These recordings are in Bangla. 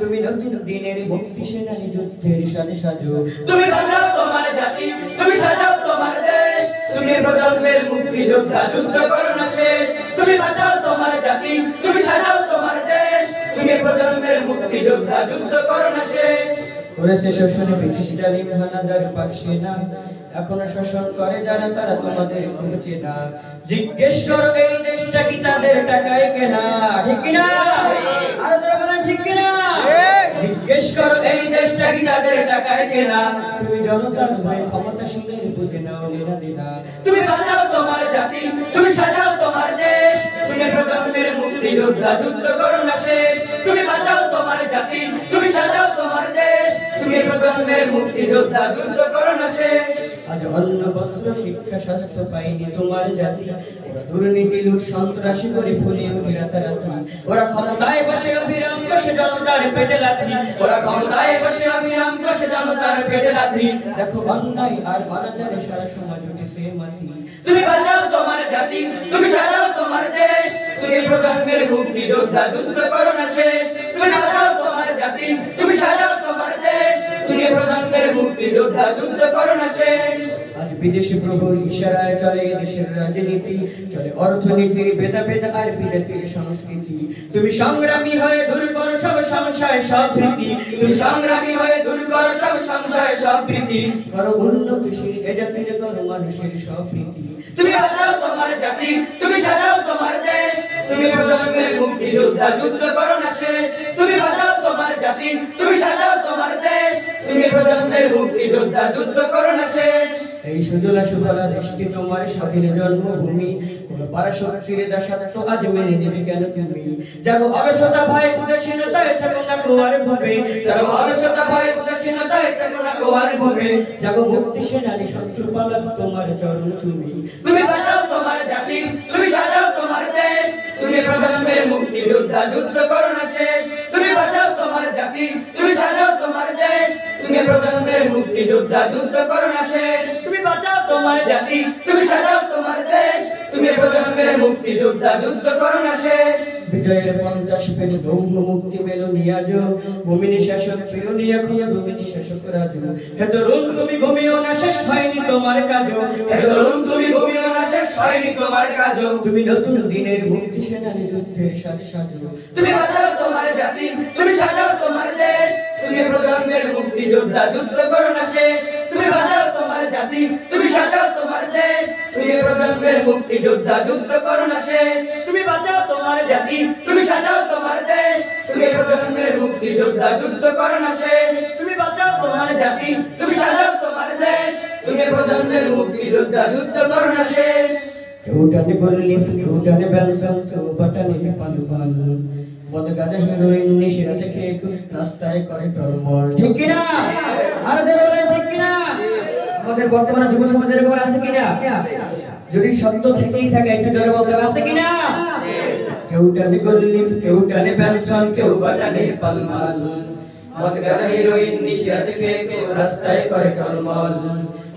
তুমি নতুন দিনের মুক্তি সেনানী যুদ্ধের সাজে সাজো তুমি বাঁচাও তোমার জাতি তুমি সাজাও তোমার দেশ তুমি প্রজন্মের মুক্তি যোদ্ধা যুদ্ধ করো না শেষ তুমি বাঁচাও তোমার জাতি তুমি সাজাও তোমার দেশ তুমি প্রজন্মের মুক্তি যোদ্ধা যুদ্ধ করো না শেষ করেছে শোষণ ব্রিটিশ ডালিম হানাদার পাক সেনা এখনো শোষণ করে যারা তারা তোমাদের খুঁজছে না জিজ্ঞেস করো এই দেশটা কি তাদের টাকায় কেনা ঠিক কিনা আর যারা বলেন ঠিক কিনা জিজ্ঞেস করো এই দেশটা কি তাদের টাকায় কেনা তুমি জনতার ভয়ে ক্ষমতাসীনের বুঝে নাও লেনা দেনা তুমি বাঁচাও তোমার জাতি তুমি সাজাও তোমার দেশ তুমি প্রজন্মের মুক্তি যোদ্ধা যুদ্ধ করো না শেষ তুমি বাঁচাও তোমার জাতি তুমি সাজাও তোমার দেশ তুমি প্রজন্মের মুক্তি যোদ্ধা যুদ্ধ করো না শেষ আজ অন্ন বস্ত্র শিক্ষা স্বাস্থ্য পাইনি তোমার জাতি ওরা দুর্নীতি লুট সন্ত্রাসী করে ফুলে উঠে রাতারাতি ওরা ক্ষমতায় বসে অবিরাম কষে জনতার পেটে লাথি ওরা ক্ষমতায় বসে অবিরাম কষে জনতার পেটে লাথি দেখো অন্যায় আর অনাচারে সারা সমাজ উঠেছে মাটি তুমি বাঁচাও তোমার জাতি তুমি সাজাও তোমার দেশ তুমি প্রজন্মের মুক্তি যোদ্ধা যুদ্ধ করো না শেষ তুমি বাঁচাও তোমার জাতি তুমি সাজাও তোমার দেশ তুমি প্রজন্মের মুক্তি যোদ্ধা যুদ্ধ করো না শেষ আজ বিদেশি প্রভুর ইশারায় চলে দেশের রাজনীতি চলে অর্থনীতির বেদা বেদা আর বিজাতির সংস্কৃতি তুমি সংগ্রামী হয়ে দূর করো সব সংশয় সব ভীতি তুমি সংগ্রামী হয়ে দূর করো সব সংশয় সব ভীতি করো উন্নতিশীল এ জাতির করো মানুষের সব ভীতি তুমি বাঁচাও তোমার জাতি তুমি সাজাও তোমার দেশ তুমি প্রজন্মের মুক্তি যোদ্ধা যুদ্ধ করো না শেষ তুমি বাঁচাও তোমার জাতি তুমি সাজাও তোমার দেশ তুমি প্রজন্মের মুক্তি যোদ্ধা যুদ্ধ করো না শেষ এই সুজলা সুফলা দেশটি তোমার স্বাধীন জন্মভূমি কোন পারাশক্তির দাসত্ব আজ মেনে নেবে কেন তুমি যাগো অলসতা ভয় উদাসীনতায় থাকো না কোয়ার ভবে যাগো অলসতা ভয় উদাসীনতায় থাকো না কোয়ার ভবে যাগো মুক্তি সেনানী শত্রু পালক তোমার চরণ চুমি তুমি বাঁচাও তোমার জাতি তুমি সাজাও তোমার দেশ তুমি প্রজন্মের মুক্তি যোদ্ধা যুদ্ধ করো না শেষ তুমি বাঁচাও তোমার জাতি তুমি সাজাও তোমার দেশ তুমি প্রজন্মের মুক্তি যোদ্ধা যুদ্ধ করো না শেষ তুমি বাঁচাও তোমার জাতি তুমি সাজাও তোমার দেশ তুমি প্রজন্মের মুক্তি যোদ্ধা যুদ্ধ করো না শেষ বিজয়ের 50 পেল ব্রহ্ম মুক্তি মেল নিয়াজ ভূমিনী শাসক ফিরুনি এখন ভূমিনী শাসক রাজ হে তরুণ তুমি ঘুমিও না শেষ হয়নি তোমার কাজ হে তরুণ তুমি ঘুমিও না শেষ হয়নি তোমার কাজ তুমি নতুন দিনের মুক্তি সেনানী যুদ্ধের সাজে সাজো তুমি বাঁচাও তোমার জাতি তুমি সাজাও তোমার দেশ তুমি প্রজন্মের মুক্তি যোদ্ধা যুদ্ধ করো না শেষ তুমি বাঁচাও তোমার জাতি তুমি সাজাও তোমার দেশ তুমি প্রজন্মের মুক্তি যোদ্ধা যুদ্ধ করো না শেষ তুমি বাঁচাও তোমার জাতি তুমি সাজাও তোমার দেশ তুমি প্রজন্মের মুক্তি যোদ্ধা যুদ্ধ করো না শেষ তুমি বাঁচাও তোমার জাতি তুমি সাজাও তোমার দেশ তুমি প্রজন্মের মুক্তি যোদ্ধা যুদ্ধ করো না শেষ কেউ টানে করলি কেউ টানে ব্যবসন কেউ পাটানে পালুপাল মদ গাঁজা হেরোইন নিশিরা থেকে রাস্তায় করে টলমল ঠিক কিনা আর যারা বলেন ঠিক কিনা আমাদের বর্তমানে যুব সমাজে এরকম আছে কিনা যদি সত্য থেকেই থাকে একটু জোরে বলতে আছে কিনা কেউ টানে করলি কেউ টানে ব্যবসন কেউ পাটানে পালমাল মদ গাঁজা হেরোইন নিশিরা থেকে রাস্তায় করে টলমল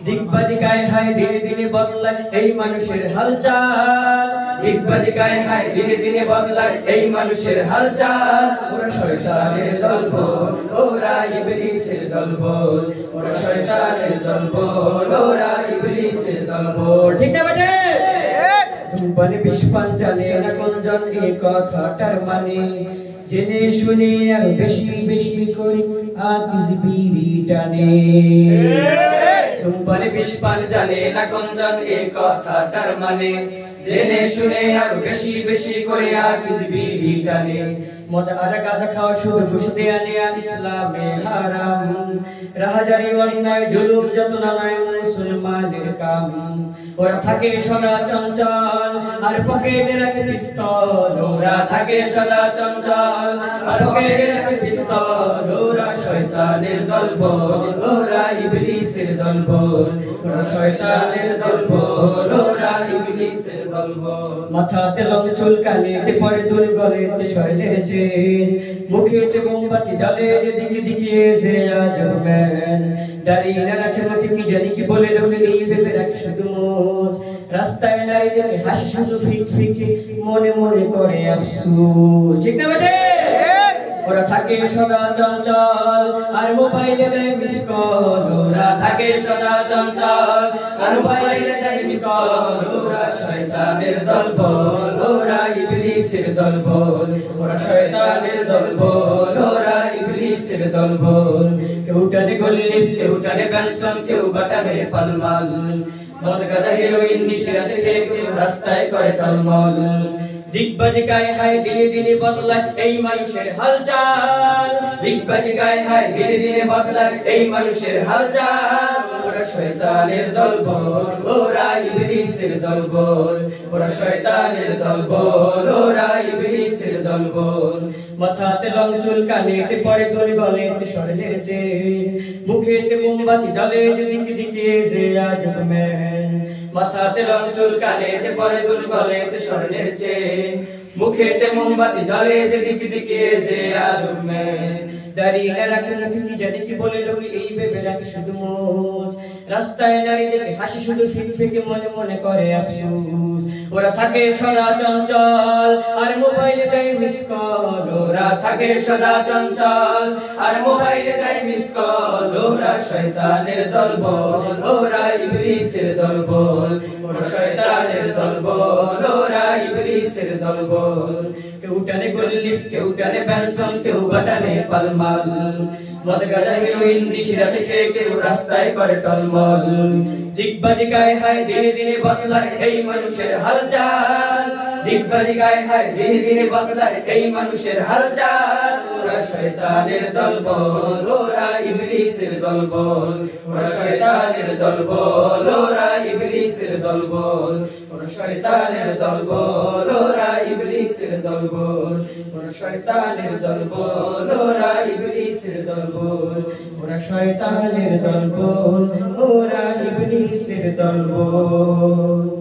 দিগবাজি গায়ে হায় দিনে দিনে বদলায় এই মানুষের হালচাল দিগবাজি গায়ে হায় দিনে দিনে বদলায় এই মানুষের হালচাল ওরা শয়তানের দলবল ওরা ইবলিসের দলবল ওরা শয়তানের দলবল ওরা ইবলিসের দলবল ঠিক না বেটে ধূমপানে বিষপান জানে না কোনজন এই কথাটার মানে জেনে শুনে আর বেশি বেশি করে আকিস বিড়ি টানে ধূমপানে বিষপান জানে না কোনজন এই কথাটার মানে জেনে শুনে আর বেশি বেশি করে আকিস বিড়ি টানে মদ আর গাঁজা খাওয়া শুধু ঘুষ দেয়া নেয়া ইসলামে হারাম রাহাজারি অন্যায় জুলুম যত নানায় মুসলমানের কাম ওরা থাকে সদা চঞ্চল আর পকেটে রাখে পিস্তল ওরা থাকে সদা চঞ্চল আর পকেটে রাখে পিস্তল ওরা শয়তানের দলবল ওরা ইবলিসের দলবল ওরা শয়তানের দলবল ওরা ইবলিসের দলবল মাথাতে লং চুল কানেতে পরে দুল গলেতে শরীরের চেন মুখেতে মোমবাতি জ্বলে যে দিকে দিকে যে আজব ম্যান দাঁড়িয়ে না রাখে মুখে কি জানি কি বলে লোকে এই ভেবে রাখে শুধু মোচ রাস্তায় নারী দেখে হাসি শুধু ফিক ফিকে মনে মনে করে আফসোস ঠিক না বেটে ওরা থাকে সদা চঞ্চল আর মোবাইলে দেয় মিস কল ওরা থাকে সদা চঞ্চল আর মোবাইলে দেয় মিস কল ওরা শয়তানের দলবল ওরা ইবলিসের দলবল ওরা শয়তানের দলবল ওরা ইবলিসের দলবল কেউ টানে গল্লিফ কেউ টানে ব্যানসন কেউ বাটানে পালমাল মদ গাঁজা হেরোইন নিশিরাতে খেয়ে কেউ রাস্তায় করে টলমল দিগবাজি গায়ে হায় দিনে দিনে বদলায় এই মানুষের হালচাল দিগবাজি গায়ে হায় দিনে দিনে বদলায় এই মানুষের হালচাল ওরা শয়তানের দলবল ওরা ইবলিসের দলবল ওরা শয়তানের দলবল ওরা ইবলিসের দলবল মাথাতে লং চুল কানেতে পরে দুল গলেতে স্বর্ণের চেন মুখেতে মোমবাতি জ্বলে যদি দেখিয়ে যে আজব ম্যান মাথাতে লং চুল কানেতে পরে দুল গলেতে স্বর্ণের চেন মুখেতে মোমবাতি জ্বলে যদি দেখিয়ে যে আজব ম্যান দাঁড়িয়ে না রাখে মুখে কি জানি কি বলে লোকে এই ভেবে রাখে শুধু মোজ রাস্তায় নারী দেখে হাসি শুধু ফিক ফিকে মনে মনে করে আফসোস ওরা থাকে সদা চঞ্চল আর মোবাইলে দেয় মিস কল ওরা থাকে সদা চঞ্চল আর মোবাইলে দেয় মিস কল ওরা শয়তানের দলবল ওরা ইবলিসের দলবল ওরা শয়তানের দলবল ওরা ইবলিসের দলবল কেউ টানে গল্লিফ কেউ টানে ব্যানসন কেউ বাটানে পালমাল মদ গাঁজা হেরোইন নিশিরাতে খেয়ে কেউ রাস্তায় করে টলমল দিগবাজি গায়ে হায় দিনে দিনে বদলায় এই মানুষের হালচাল দিগবাজি গায়ে হায় দিনে দিনে বদলায় এই মানুষের হালচাল ওরা শয়তানের দলবল ওরা ইবলিসের দলবল ওরা শয়তানের দলবল ওরা ইবলিসের দলবল ওরা শয়তানের দলবল ওরা ইবলিসের দলবল ওরা শয়তানের দলবল ওরা ইবলিসের দলবল ওরা শয়তানের দলবল ওরা ইবলিসের দলবল